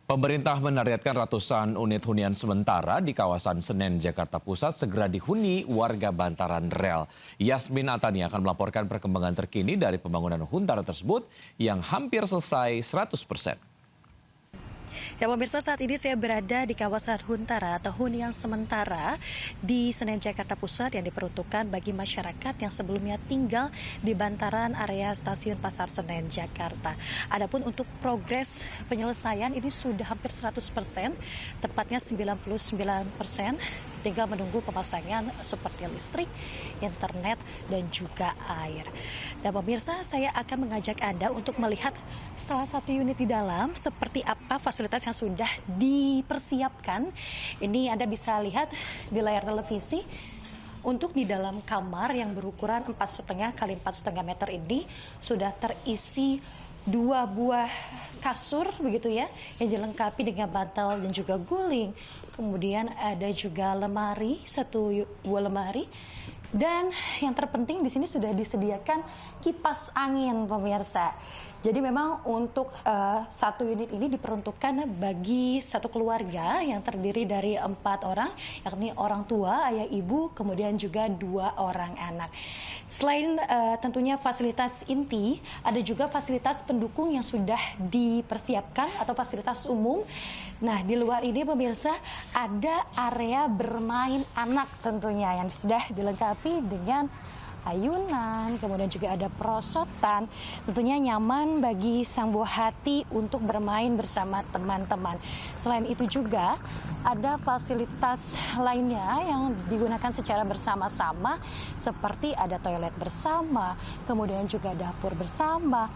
Pemerintah menargetkan ratusan unit hunian sementara di kawasan Senen, Jakarta Pusat segera dihuni warga bantaran rel. Yasmin Atani akan melaporkan perkembangan terkini dari pembangunan huntara tersebut yang hampir selesai 100%. Ya pemirsa, saat ini saya berada di kawasan Huntara atau hunian sementara di Senen, Jakarta Pusat yang diperuntukkan bagi masyarakat yang sebelumnya tinggal di bantaran area stasiun Pasar Senen, Jakarta. Adapun untuk progres penyelesaian ini sudah hampir 100%, tepatnya 99%. Tinggal menunggu pemasangan seperti listrik, internet, dan juga air. Dan pemirsa, saya akan mengajak Anda untuk melihat salah satu unit di dalam seperti apa fasilitas yang sudah dipersiapkan. Ini Anda bisa lihat di layar televisi. Untuk di dalam kamar yang berukuran 4,5 kali 4,5 meter ini sudah terisi 2 buah kasur begitu ya, yang dilengkapi dengan bantal dan juga guling. Kemudian ada juga lemari, 1 buah lemari. Dan yang terpenting di sini sudah disediakan kipas angin pemirsa. Jadi memang untuk satu unit ini diperuntukkan bagi satu keluarga yang terdiri dari 4 orang, yakni orang tua, ayah, ibu, kemudian juga 2 orang anak. Selain tentunya fasilitas inti, ada juga fasilitas pendukung yang sudah dipersiapkan atau fasilitas umum. Nah, di luar ini pemirsa ada area bermain anak tentunya yang sudah dilengkapi dengan ayunan, kemudian juga ada perosotan, tentunya nyaman bagi sang buah hati untuk bermain bersama teman-teman. Selain itu juga ada fasilitas lainnya yang digunakan secara bersama-sama seperti ada toilet bersama, kemudian juga dapur bersama,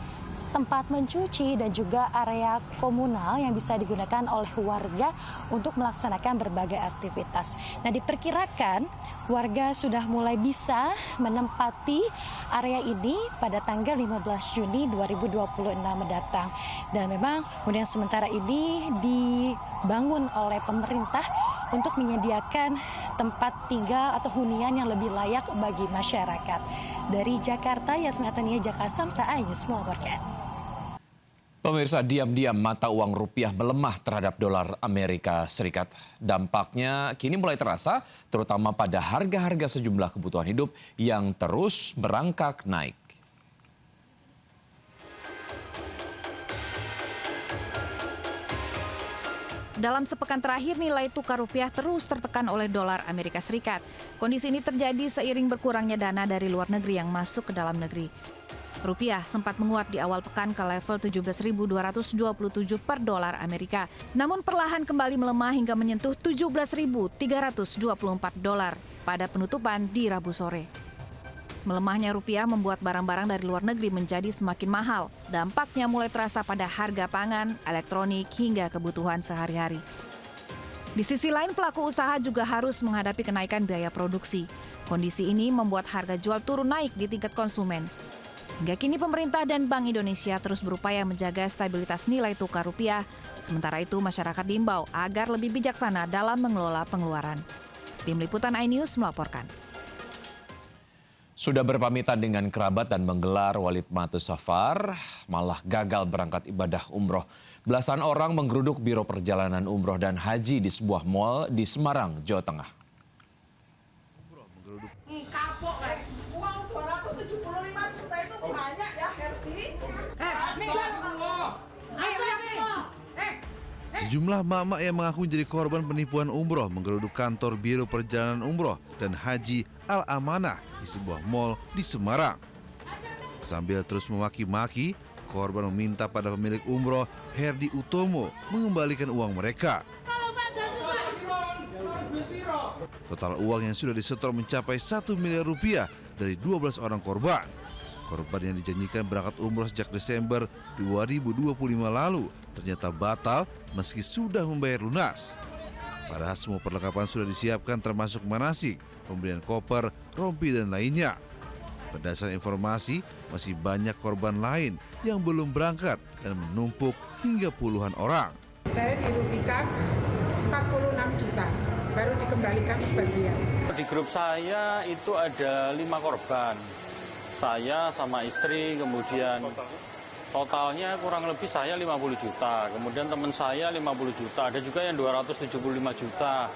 tempat mencuci dan juga area komunal yang bisa digunakan oleh warga untuk melaksanakan berbagai aktivitas. Nah, diperkirakan warga sudah mulai bisa menempati area ini pada tanggal 15 Juni 2026 mendatang. Dan memang hunian sementara ini dibangun oleh pemerintah untuk menyediakan tempat tinggal atau hunian yang lebih layak bagi masyarakat. Dari Jakarta, Yasmin Atania, Jakasam, News melaporkan. Pemirsa, diam-diam mata uang rupiah melemah terhadap dolar Amerika Serikat. Dampaknya kini mulai terasa, terutama pada harga-harga sejumlah kebutuhan hidup yang terus merangkak naik. Dalam sepekan terakhir, nilai tukar rupiah terus tertekan oleh dolar Amerika Serikat. Kondisi ini terjadi seiring berkurangnya dana dari luar negeri yang masuk ke dalam negeri. Rupiah sempat menguat di awal pekan ke level 17.227 per dolar Amerika. Namun perlahan kembali melemah hingga menyentuh 17.324 dolar pada penutupan di Rabu sore. Melemahnya rupiah membuat barang-barang dari luar negeri menjadi semakin mahal. Dampaknya mulai terasa pada harga pangan, elektronik, hingga kebutuhan sehari-hari. Di sisi lain, pelaku usaha juga harus menghadapi kenaikan biaya produksi. Kondisi ini membuat harga jual turun naik di tingkat konsumen. Hingga kini pemerintah dan Bank Indonesia terus berupaya menjaga stabilitas nilai tukar rupiah. Sementara itu masyarakat diimbau agar lebih bijaksana dalam mengelola pengeluaran. Tim Liputan iNews melaporkan. Sudah berpamitan dengan kerabat dan menggelar Walid Matu Safar, malah gagal berangkat ibadah umroh. Belasan orang menggeruduk Biro Perjalanan Umroh dan Haji di sebuah mal di Semarang, Jawa Tengah. Kapok, uang 275 juta itu banyak ya, Herdi. Sejumlah mak-mak yang mengaku menjadi korban penipuan umroh menggeruduk kantor Biro Perjalanan Umroh dan Haji Al-Amanah di sebuah mal di Semarang. Sambil terus memaki-maki, korban meminta pada pemilik umroh Herdi Utomo mengembalikan uang mereka. Total uang yang sudah disetor mencapai 1 miliar rupiah dari 12 orang korban. Korban yang dijanjikan berangkat umroh sejak Desember 2025 lalu ternyata batal meski sudah membayar lunas. Padahal semua perlengkapan sudah disiapkan termasuk manasik, pembelian koper, rompi dan lainnya. Berdasarkan informasi, masih banyak korban lain yang belum berangkat dan menumpuk hingga puluhan orang. Saya dirugikan 46 juta, baru dikembalikan sebagian. Di grup saya itu ada 5 korban. Saya sama istri, kemudian Totalnya kurang lebih saya 50 juta, kemudian teman saya 50 juta, ada juga yang 275 juta.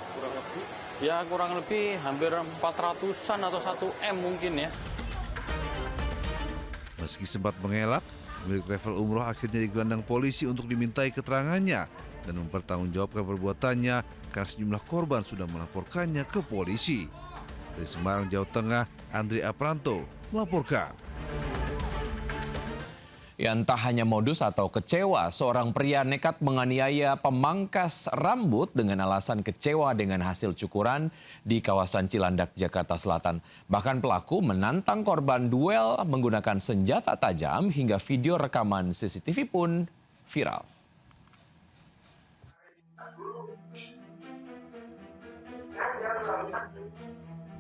Ya kurang lebih hampir 400-an atau 1 M mungkin ya. Meski sempat mengelak, pemilik travel umroh akhirnya digelandang polisi untuk dimintai keterangannya dan mempertanggungjawabkan perbuatannya karena sejumlah korban sudah melaporkannya ke polisi. Dari Semarang, Jawa Tengah, Andri Apranto melaporkan. Ya, entah hanya modus atau kecewa, seorang pria nekat menganiaya pemangkas rambut dengan alasan kecewa dengan hasil cukuran di kawasan Cilandak, Jakarta Selatan. Bahkan pelaku menantang korban duel menggunakan senjata tajam hingga video rekaman CCTV pun viral.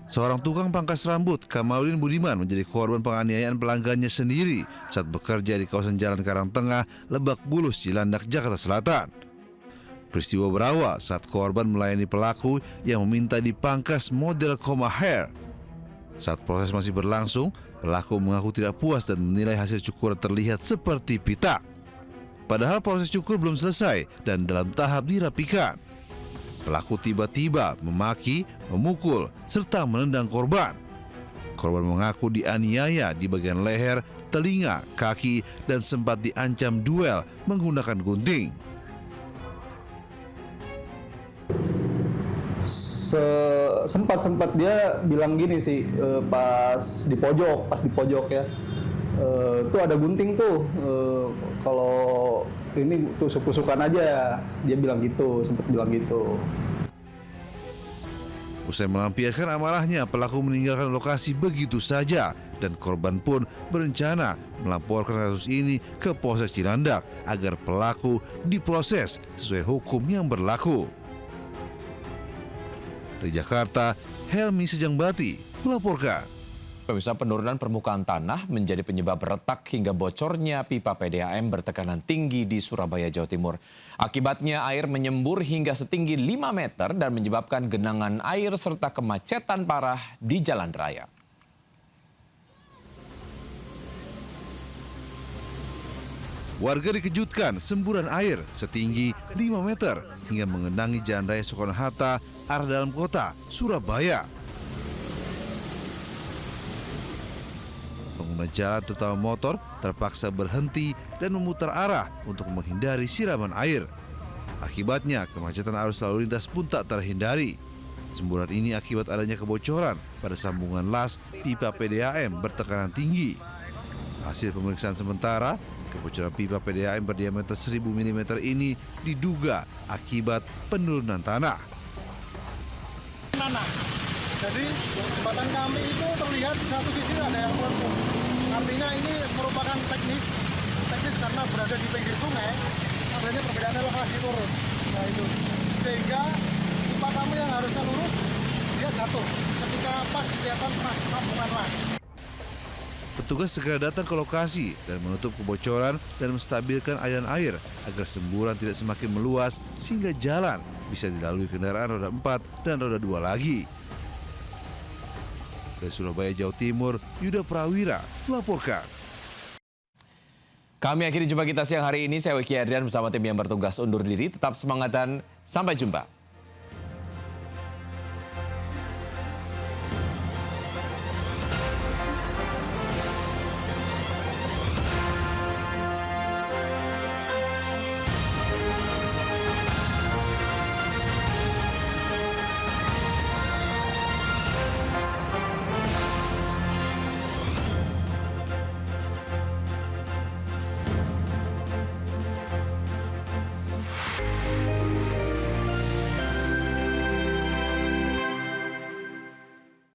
Seorang tukang pangkas rambut, Kamaludin Budiman, menjadi korban penganiayaan pelanggannya sendiri saat bekerja di kawasan Jalan Karangtengah, Lebak Bulus, Cilandak, Jakarta Selatan. Peristiwa berawal saat korban melayani pelaku yang meminta dipangkas model coma hair. Saat proses masih berlangsung, pelaku mengaku tidak puas dan menilai hasil cukuran terlihat seperti pita. Padahal proses cukur belum selesai dan dalam tahap dirapikan. Pelaku tiba-tiba memaki, memukul, serta menendang korban. Korban mengaku dianiaya di bagian leher, telinga, kaki, dan sempat diancam duel menggunakan gunting. Sempat dia bilang gini sih, pas di pojok ya, tuh ada gunting tuh, kalau ini tusuk-tusukan aja, dia bilang gitu, sempat bilang gitu. Usai melampiaskan amarahnya, pelaku meninggalkan lokasi begitu saja dan korban pun berencana melaporkan kasus ini ke Polsek Cilandak agar pelaku diproses sesuai hukum yang berlaku. Dari Jakarta, Helmi Sejangbati melaporkan. Pemirsa, penurunan permukaan tanah menjadi penyebab retak hingga bocornya pipa PDAM bertekanan tinggi di Surabaya, Jawa Timur. Akibatnya air menyembur hingga setinggi 5 meter dan menyebabkan genangan air serta kemacetan parah di jalan raya. Warga dikejutkan semburan air setinggi 5 meter hingga mengenangi jalan raya Soekarno-Hatta arah dalam kota Surabaya. Pengguna jalan terutama motor terpaksa berhenti dan memutar arah untuk menghindari siraman air. Akibatnya kemacetan arus lalu lintas pun tak terhindari. Semburan ini akibat adanya kebocoran pada sambungan las pipa PDAM bertekanan tinggi. Hasil pemeriksaan sementara, kebocoran pipa PDAM berdiameter 1000 mm ini diduga akibat penurunan tanah. Jadi jembatan kami itu terlihat di satu sisi ada yang melengkung. Artinya ini merupakan teknis karena berada di pinggir sungai, adanya perbedaan elevasi turun. Nah itu, sehingga pipa kami yang harusnya lurus dia jatuh ketika pas kelihatan sambungan las. Petugas segera datang ke lokasi dan menutup kebocoran dan menstabilkan aliran air agar semburan tidak semakin meluas sehingga jalan bisa dilalui kendaraan roda 4 dan roda 2 lagi. Dari Surabaya, Jawa Timur, Yuda Prawira melaporkan. Kami akhiri jumpa kita siang hari ini. Saya Wiki Adrian bersama tim yang bertugas undur diri. Tetap semangat dan sampai jumpa.